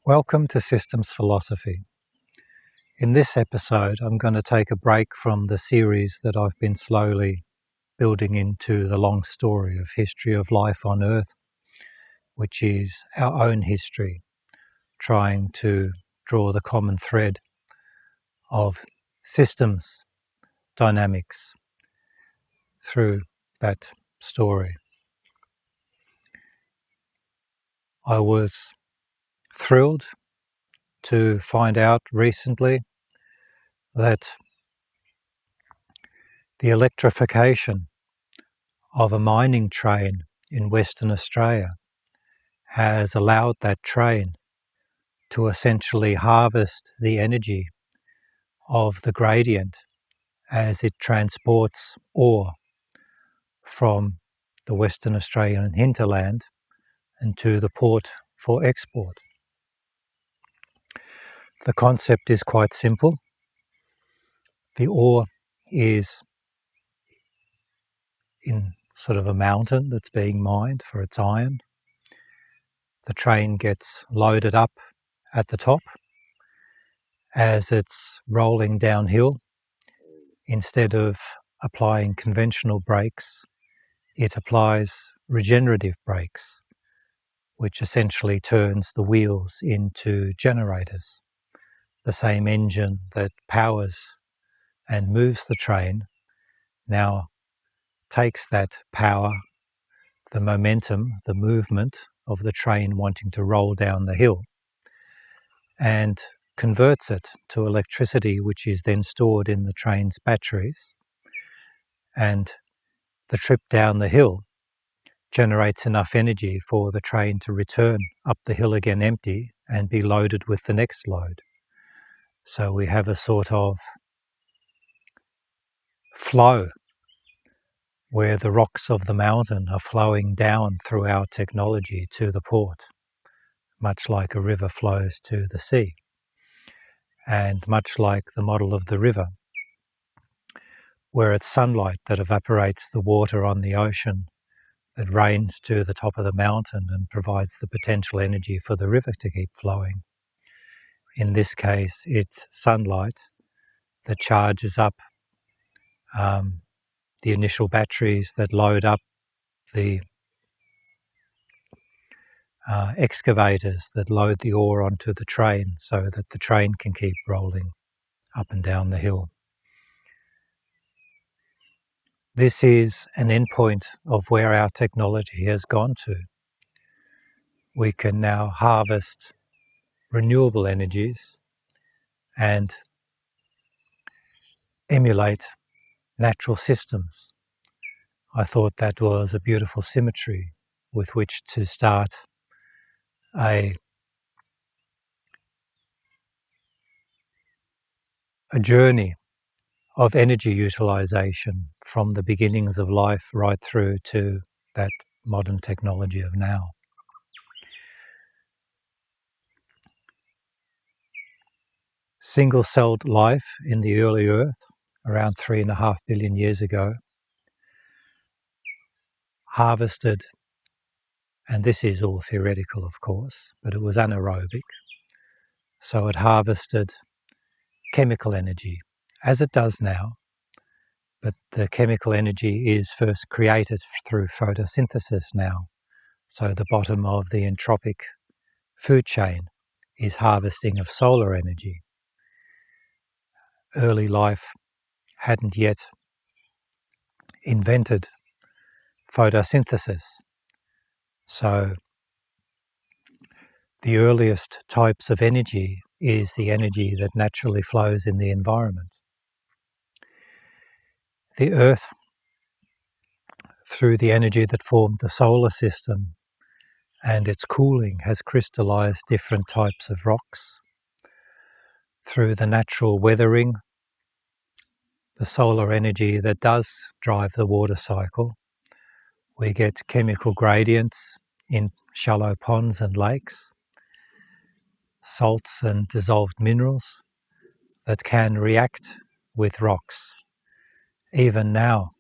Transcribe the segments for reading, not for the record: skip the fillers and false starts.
Welcome to Systems Philosophy. In this episode, I'm going to take a break from the series that I've been slowly building into the long story of history of life on Earth, which is our own history, trying to draw the common thread of systems dynamics through that story. I was thrilled to find out recently that the electrification of a mining train in Western Australia has allowed that train to essentially harvest the energy of the gradient as it transports ore from the Western Australian hinterland and to the port for export. The concept is quite simple. The ore is in sort of a mountain that's being mined for its iron. The train gets loaded up at the top. As it's rolling downhill, instead of applying conventional brakes, it applies regenerative brakes, which essentially turns the wheels into generators. The same engine that powers and moves the train now takes that power, the momentum, the movement of the train wanting to roll down the hill, and converts it to electricity, which is then stored in the train's batteries. And the trip down the hill generates enough energy for the train to return up the hill again empty and be loaded with the next load. So we have a sort of flow where the rocks of the mountain are flowing down through our technology to the port, much like a river flows to the sea. And much like the model of the river, where it's sunlight that evaporates the water on the ocean that rains to the top of the mountain and provides the potential energy for the river to keep flowing. In this case, it's sunlight that charges up the initial batteries that load up the excavators that load the ore onto the train so that the train can keep rolling up and down the hill. This is an endpoint of where our technology has gone to. We can now harvest renewable energies and emulate natural systems. I thought that was a beautiful symmetry with which to start a journey of energy utilization from the beginnings of life right through to that modern technology of now. Single-celled life in the early Earth, around 3.5 billion years ago, harvested, and this is all theoretical of course, but it was anaerobic, so it harvested chemical energy, as it does now, but the chemical energy is first created through photosynthesis now. So the bottom of the entropic food chain is harvesting of solar energy. Early life hadn't yet invented photosynthesis. So the earliest types of energy is the energy that naturally flows in the environment. The Earth, through the energy that formed the solar system and its cooling, has crystallized different types of rocks. Through the natural weathering, the solar energy that does drive the water cycle, we get chemical gradients in shallow ponds and lakes, salts and dissolved minerals that can react with rocks. Even now,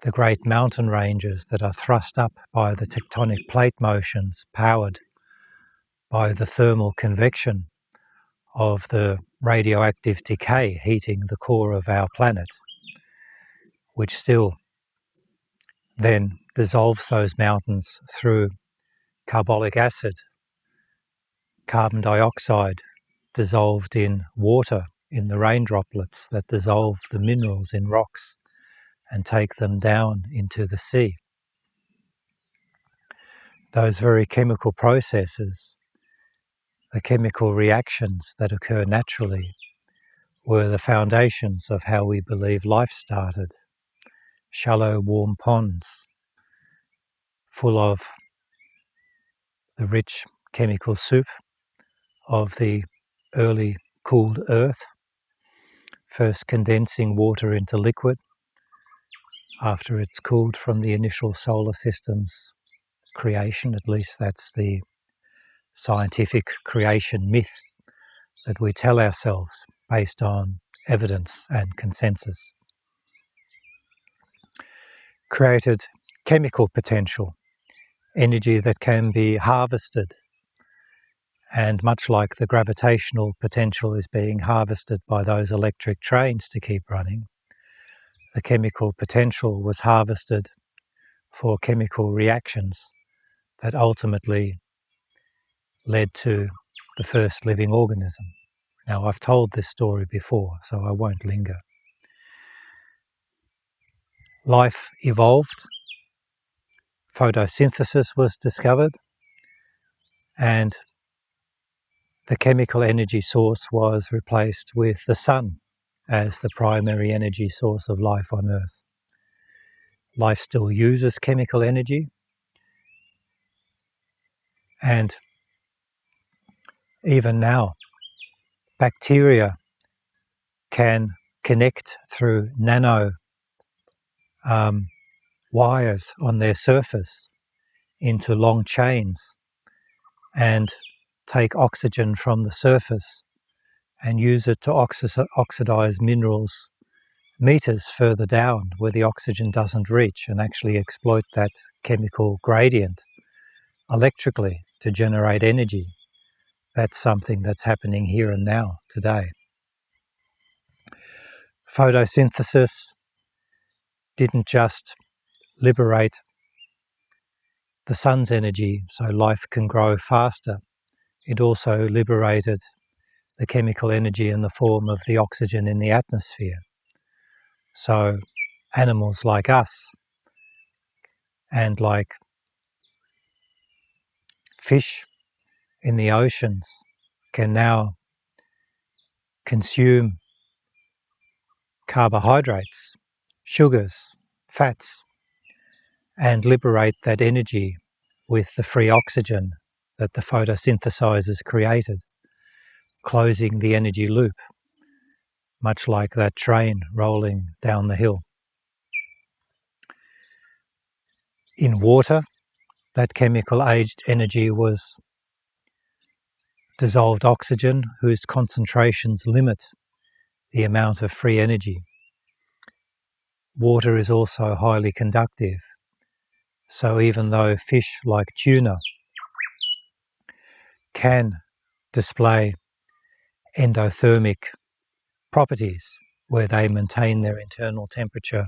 the great mountain ranges that are thrust up by the tectonic plate motions powered by the thermal convection of the radioactive decay heating the core of our planet, which still then dissolves those mountains through carbolic acid, carbon dioxide dissolved in water, in the rain droplets that dissolve the minerals in rocks and take them down into the sea. Those very chemical processes, the chemical reactions that occur naturally, were the foundations of how we believe life started. Shallow, warm ponds full of the rich chemical soup of the early cooled earth, first condensing water into liquid after it's cooled from the initial solar system's creation. At least that's the scientific creation myth that we tell ourselves based on evidence and consensus. Created chemical potential, energy that can be harvested, and much like the gravitational potential is being harvested by those electric trains to keep running, the chemical potential was harvested for chemical reactions that ultimately led to the first living organism. Now, I've told this story before, so I won't linger. Life evolved, photosynthesis was discovered, and the chemical energy source was replaced with the sun as the primary energy source of life on Earth. Life still uses chemical energy, and even now, bacteria can connect through nano wires on their surface into long chains and take oxygen from the surface and use it to oxidize minerals meters further down where the oxygen doesn't reach, and actually exploit that chemical gradient electrically to generate energy. That's something that's happening here and now today. Photosynthesis didn't just liberate the sun's energy so life can grow faster. It also liberated the chemical energy in the form of the oxygen in the atmosphere. So animals like us and like fish in the oceans can now consume carbohydrates, sugars, fats, and liberate that energy with the free oxygen that the photosynthesizers created, closing the energy loop, much like that train rolling down the hill. In water, that chemical aged energy was dissolved oxygen, whose concentrations limit the amount of free energy. Water is also highly conductive, so even though fish like tuna can display endothermic properties, where they maintain their internal temperature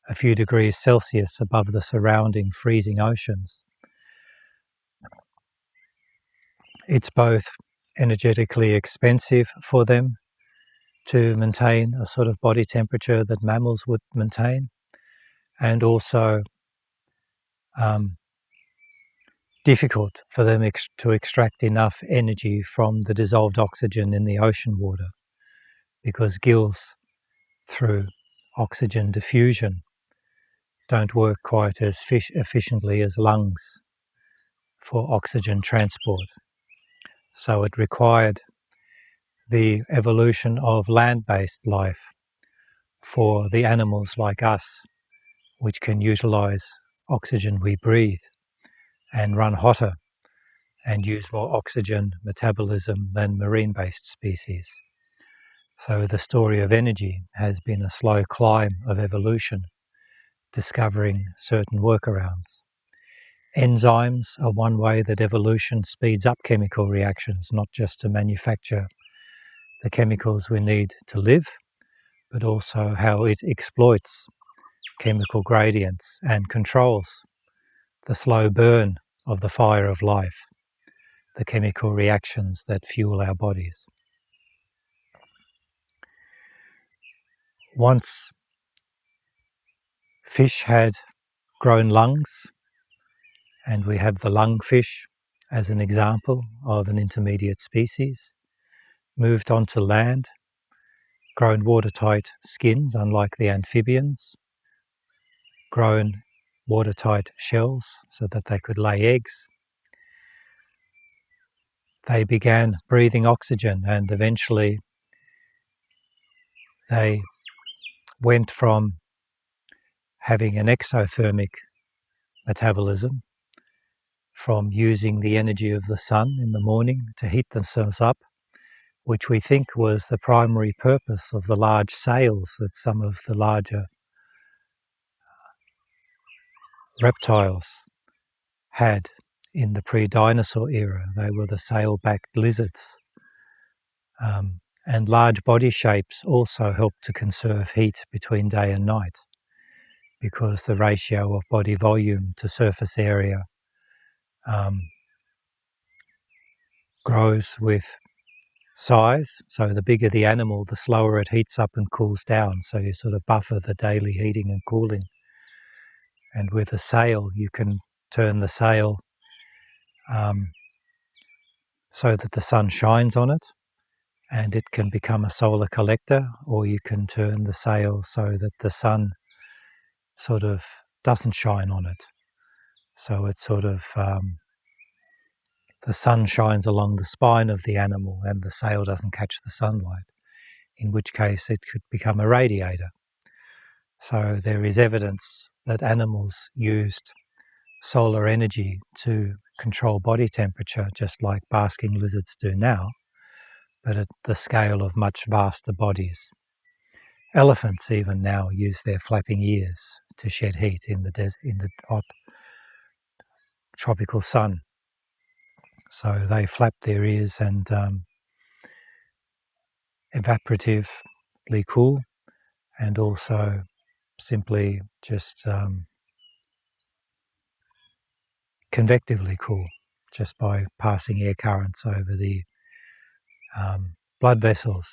a few degrees Celsius above the surrounding freezing oceans, it's both energetically expensive for them to maintain a sort of body temperature that mammals would maintain, and also difficult for them to extract enough energy from the dissolved oxygen in the ocean water, because gills, through oxygen diffusion, don't work quite as efficiently as lungs for oxygen transport. So it required the evolution of land-based life for the animals like us, which can utilize oxygen we breathe and run hotter and use more oxygen metabolism than marine-based species. So the story of energy has been a slow climb of evolution, discovering certain workarounds. Enzymes are one way that evolution speeds up chemical reactions, not just to manufacture the chemicals we need to live, but also how it exploits chemical gradients and controls the slow burn of the fire of life, the chemical reactions that fuel our bodies. Once fish had grown lungs, and we have the lungfish as an example of an intermediate species, moved onto land, grown watertight skins unlike the amphibians, grown watertight shells so that they could lay eggs. They began breathing oxygen, and eventually they went from having an exothermic metabolism, from using the energy of the sun in the morning to heat themselves up, which we think was the primary purpose of the large sails that some of the larger reptiles had in the pre-dinosaur era. They were the sail-backed lizards. And large body shapes also help to conserve heat between day and night, because the ratio of body volume to surface area grows with size. So the bigger the animal, the slower it heats up and cools down. So you sort of buffer the daily heating and cooling. And with a sail, you can turn the sail so that the sun shines on it, and it can become a solar collector, or you can turn the sail so that the sun sort of doesn't shine on it. So it's sort of the sun shines along the spine of the animal and the sail doesn't catch the sunlight, in which case it could become a radiator. So there is evidence that animals used solar energy to control body temperature, just like basking lizards do now, but at the scale of much vaster bodies. Elephants even now use their flapping ears to shed heat in the hot tropical sun. So they flap their ears and evaporatively cool, and also simply just convectively cool, just by passing air currents over the blood vessels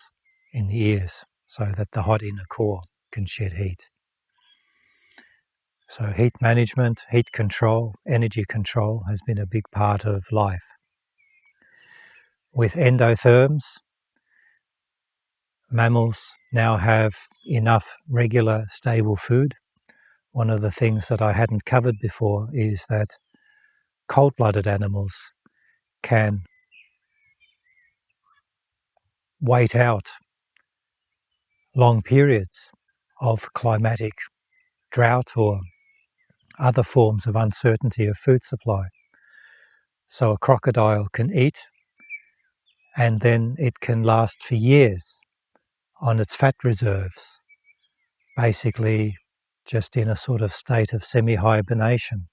in the ears, so that the hot inner core can shed heat. So heat management, heat control, energy control has been a big part of life. With endotherms, mammals now have enough regular, stable food. One of the things that I hadn't covered before is that cold-blooded animals can wait out long periods of climatic drought or other forms of uncertainty of food supply. So a crocodile can eat, and then it can last for years on its fat reserves, basically just in a sort of state of semi-hibernation.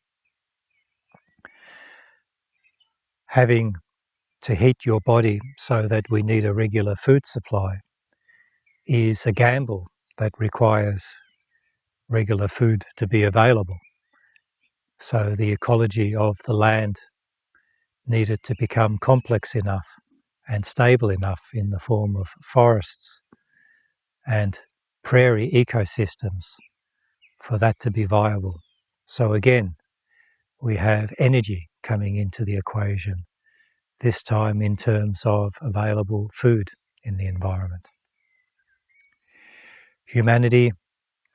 Having to heat your body so that we need a regular food supply is a gamble that requires regular food to be available. So the ecology of the land needed to become complex enough and stable enough in the form of forests and prairie ecosystems for that to be viable. So again, we have energy coming into the equation, this time in terms of available food in the environment. Humanity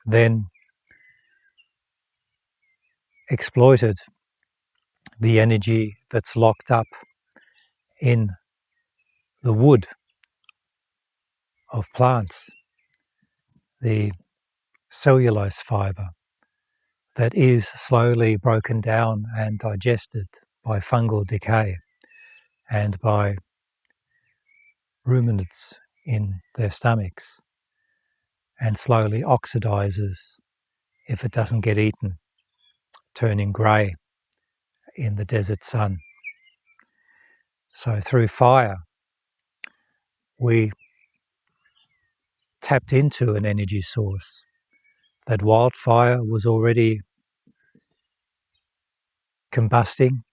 then exploited the energy that's locked up in the wood of plants, the cellulose fibre that is slowly broken down and digested by fungal decay and by ruminants in their stomachs, and slowly oxidizes if it doesn't get eaten, turning grey in the desert sun. So through fire, we tapped into an energy source. That wildfire was already combusting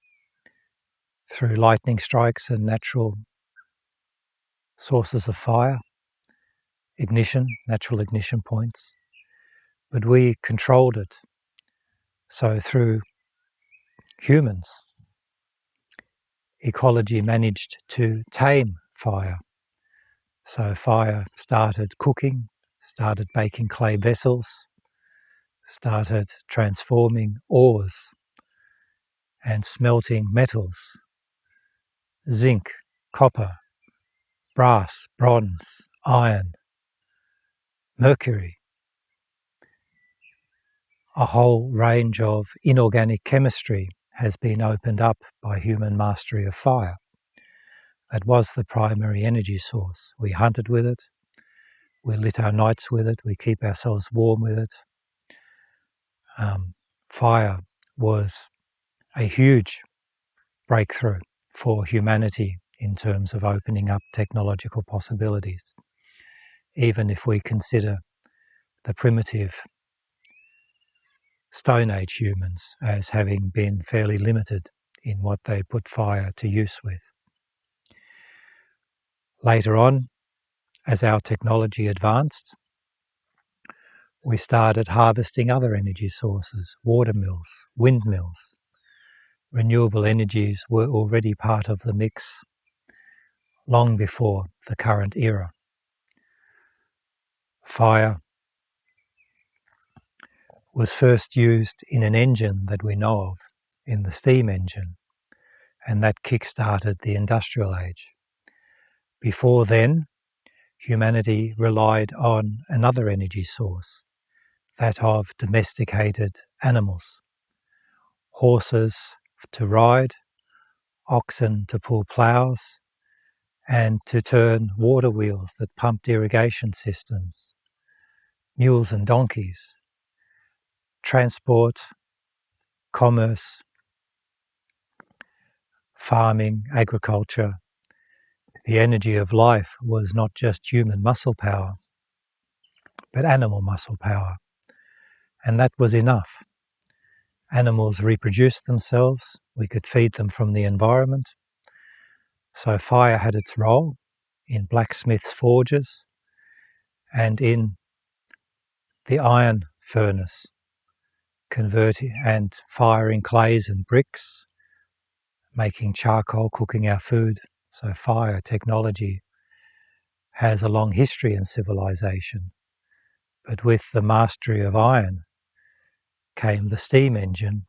through lightning strikes and natural sources of fire, natural ignition points, but we controlled it. So through humans, ecology managed to tame fire. So fire started cooking, started baking clay vessels, started transforming ores and smelting metals, zinc, copper, brass, bronze, iron, mercury, a whole range of inorganic chemistry has been opened up by human mastery of fire. That was the primary energy source. We hunted with it, we lit our nights with it, we keep ourselves warm with it. Fire was a huge breakthrough for humanity in terms of opening up technological possibilities, even if we consider the primitive Stone Age humans as having been fairly limited in what they put fire to use with. Later on, as our technology advanced, we started harvesting other energy sources, water mills, windmills. Renewable energies were already part of the mix long before the current era. Fire was first used in an engine that we know of, in the steam engine, and that kickstarted the industrial age. Before then, humanity relied on another energy source, that of domesticated animals. Horses to ride, oxen to pull ploughs, and to turn water wheels that pumped irrigation systems, mules and donkeys. Transport, commerce, farming, agriculture. The energy of life was not just human muscle power, but animal muscle power. And that was enough. Animals reproduced themselves, we could feed them from the environment. So fire had its role in blacksmiths' forges and in the iron furnace, converting and firing clays and bricks, making charcoal, cooking our food. So fire technology has a long history in civilization. But with the mastery of iron came the steam engine,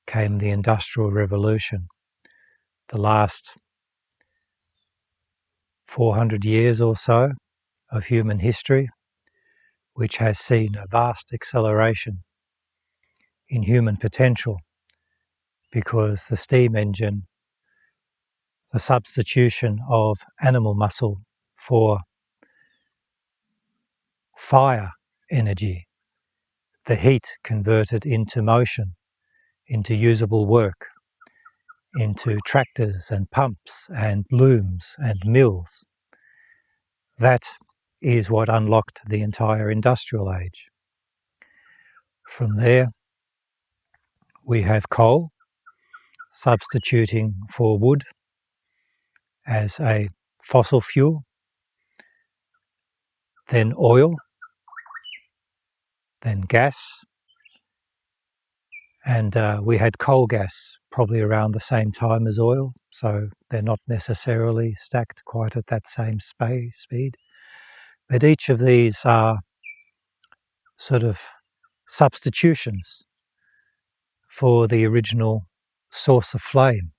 came the Industrial Revolution. The last 400 years or so of human history, which has seen a vast acceleration in human potential, because the steam engine, the substitution of animal muscle for fire energy, the heat converted into motion, into usable work, into tractors and pumps and looms and mills. That is what unlocked the entire industrial age. From there, we have coal substituting for wood as a fossil fuel, then oil, then gas, and we had coal gas probably around the same time as oil, so they're not necessarily stacked quite at that same speed. But each of these are sort of substitutions for the original source of flame,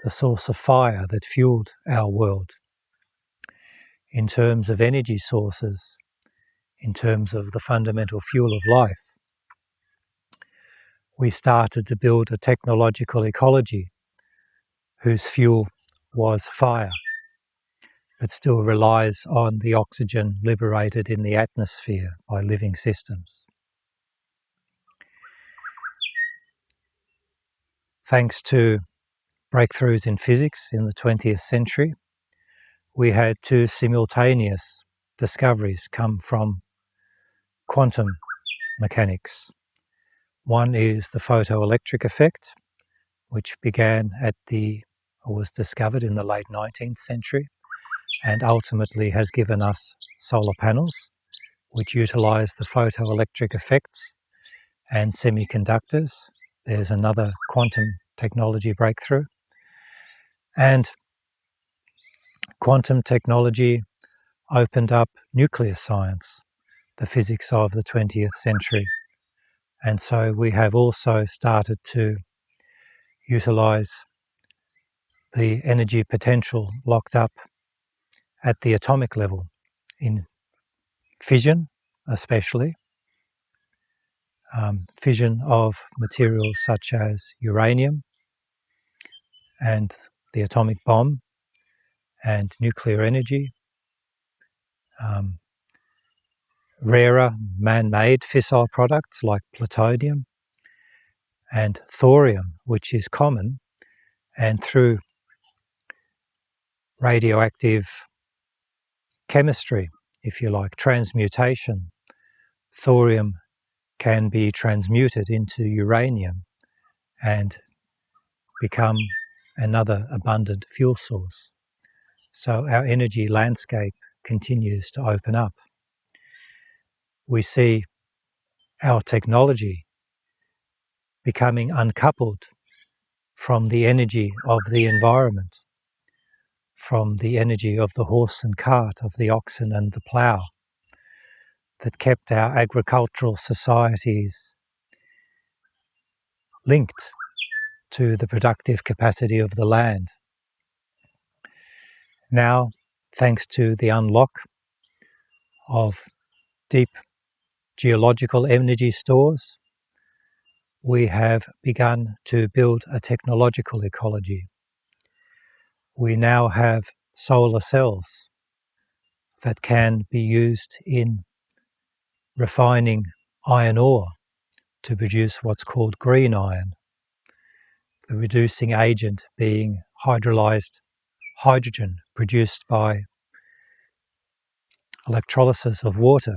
the source of fire that fueled our world. In terms of energy sources, in terms of the fundamental fuel of life, we started to build a technological ecology whose fuel was fire, but still relies on the oxygen liberated in the atmosphere by living systems. thanks to breakthroughs in physics in the 20th century, we had two simultaneous discoveries come from quantum mechanics. One is the photoelectric effect, which was discovered in the late 19th century and ultimately has given us solar panels, which utilize the photoelectric effects and semiconductors. There's another quantum technology breakthrough. And quantum technology opened up nuclear science, the physics of the 20th century. And so we have also started to utilize the energy potential locked up at the atomic level in fission, especially fission of materials such as uranium and the atomic bomb and nuclear energy, rarer man-made fissile products like plutonium and thorium, which is common, and through radioactive chemistry, if you like, transmutation, thorium can be transmuted into uranium and become another abundant fuel source. So our energy landscape continues to open up. We see our technology becoming uncoupled from the energy of the environment, from the energy of the horse and cart, of the oxen and the plough, that kept our agricultural societies linked to the productive capacity of the land. Now, thanks to the unlock of deep geological energy stores, we have begun to build a technological ecology. We now have solar cells that can be used in refining iron ore to produce what's called green iron, the reducing agent being hydrolyzed hydrogen produced by electrolysis of water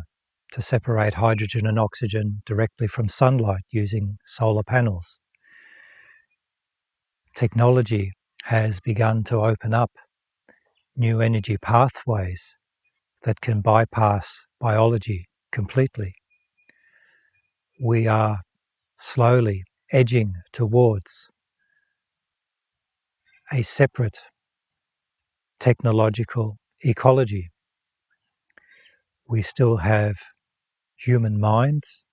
to separate hydrogen and oxygen directly from sunlight using solar panels. Technology has begun to open up new energy pathways that can bypass biology completely. We are slowly edging towards a separate technological ecology. We still have human minds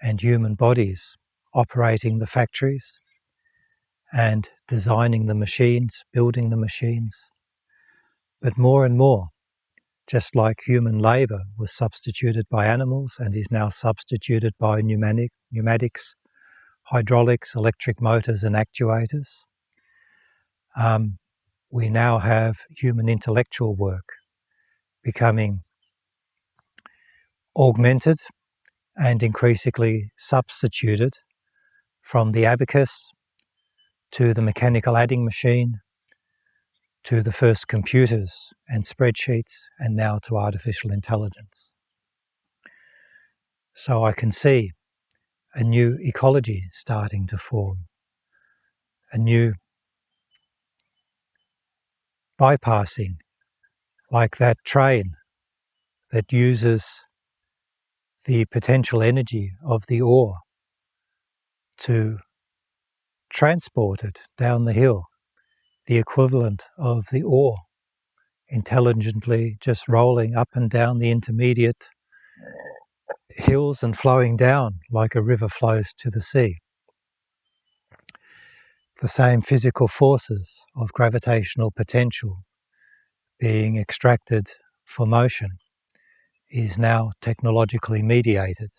and human bodies operating the factories and designing the machines, building the machines. But more and more, just like human labour was substituted by animals and is now substituted by pneumatics, hydraulics, electric motors and actuators, we now have human intellectual work becoming augmented and increasingly substituted from the abacus to the mechanical adding machine to the first computers and spreadsheets and now to artificial intelligence. So I can see a new ecology starting to form, a new bypassing, like that train that uses the potential energy of the ore to transport it down the hill, the equivalent of the ore intelligently just rolling up and down the intermediate hills and flowing down like a river flows to the sea. The same physical forces of gravitational potential being extracted for motion is now technologically mediated.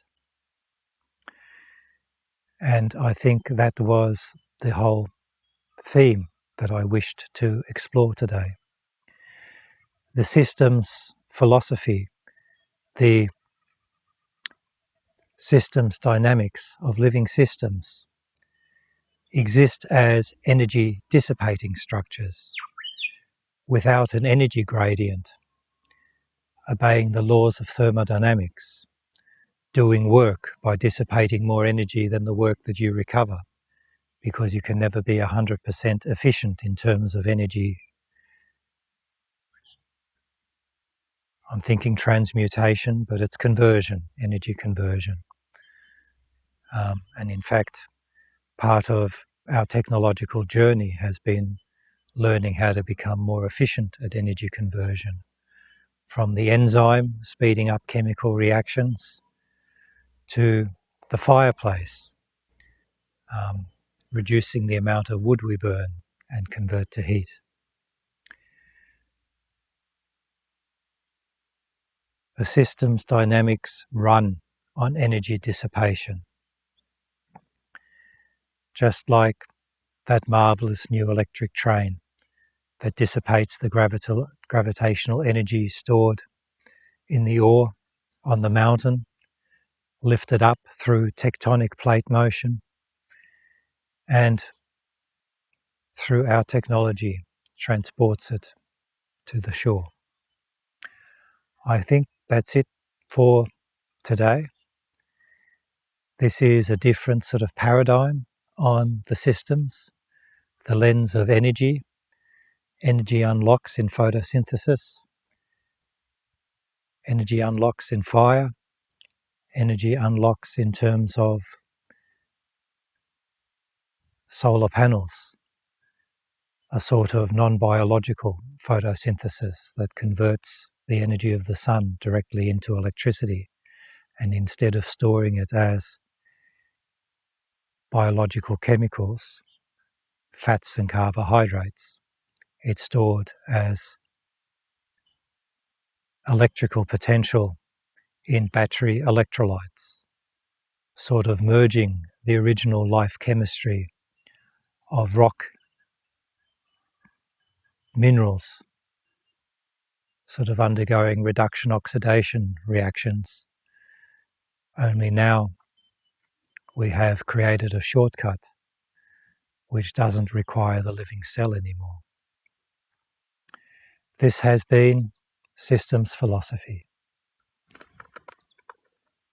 And I think that was the whole theme that I wished to explore today. The systems philosophy, the systems dynamics of living systems exist as energy dissipating structures without an energy gradient, obeying the laws of thermodynamics, doing work by dissipating more energy than the work that you recover, because you can never be 100% efficient in terms of energy. I'm thinking transmutation, but it's conversion, energy conversion. And in fact, part of our technological journey has been learning how to become more efficient at energy conversion. From the enzyme speeding up chemical reactions to the fireplace, reducing the amount of wood we burn and convert to heat. The system's dynamics run on energy dissipation. Just like that marvellous new electric train that dissipates the gravitational energy stored in the ore on the mountain, lifted up through tectonic plate motion, and through our technology transports it to the shore. I think that's it for today. This is a different sort of paradigm on the systems, the lens of energy. Energy unlocks in photosynthesis, energy unlocks in fire, energy unlocks in terms of solar panels, a sort of non-biological photosynthesis that converts the energy of the sun directly into electricity, and instead of storing it as biological chemicals, fats and carbohydrates, it's stored as electrical potential in battery electrolytes, sort of merging the original life chemistry of rock minerals, sort of undergoing reduction oxidation reactions. Only now we have created a shortcut which doesn't require the living cell anymore. This has been Systems Philosophy.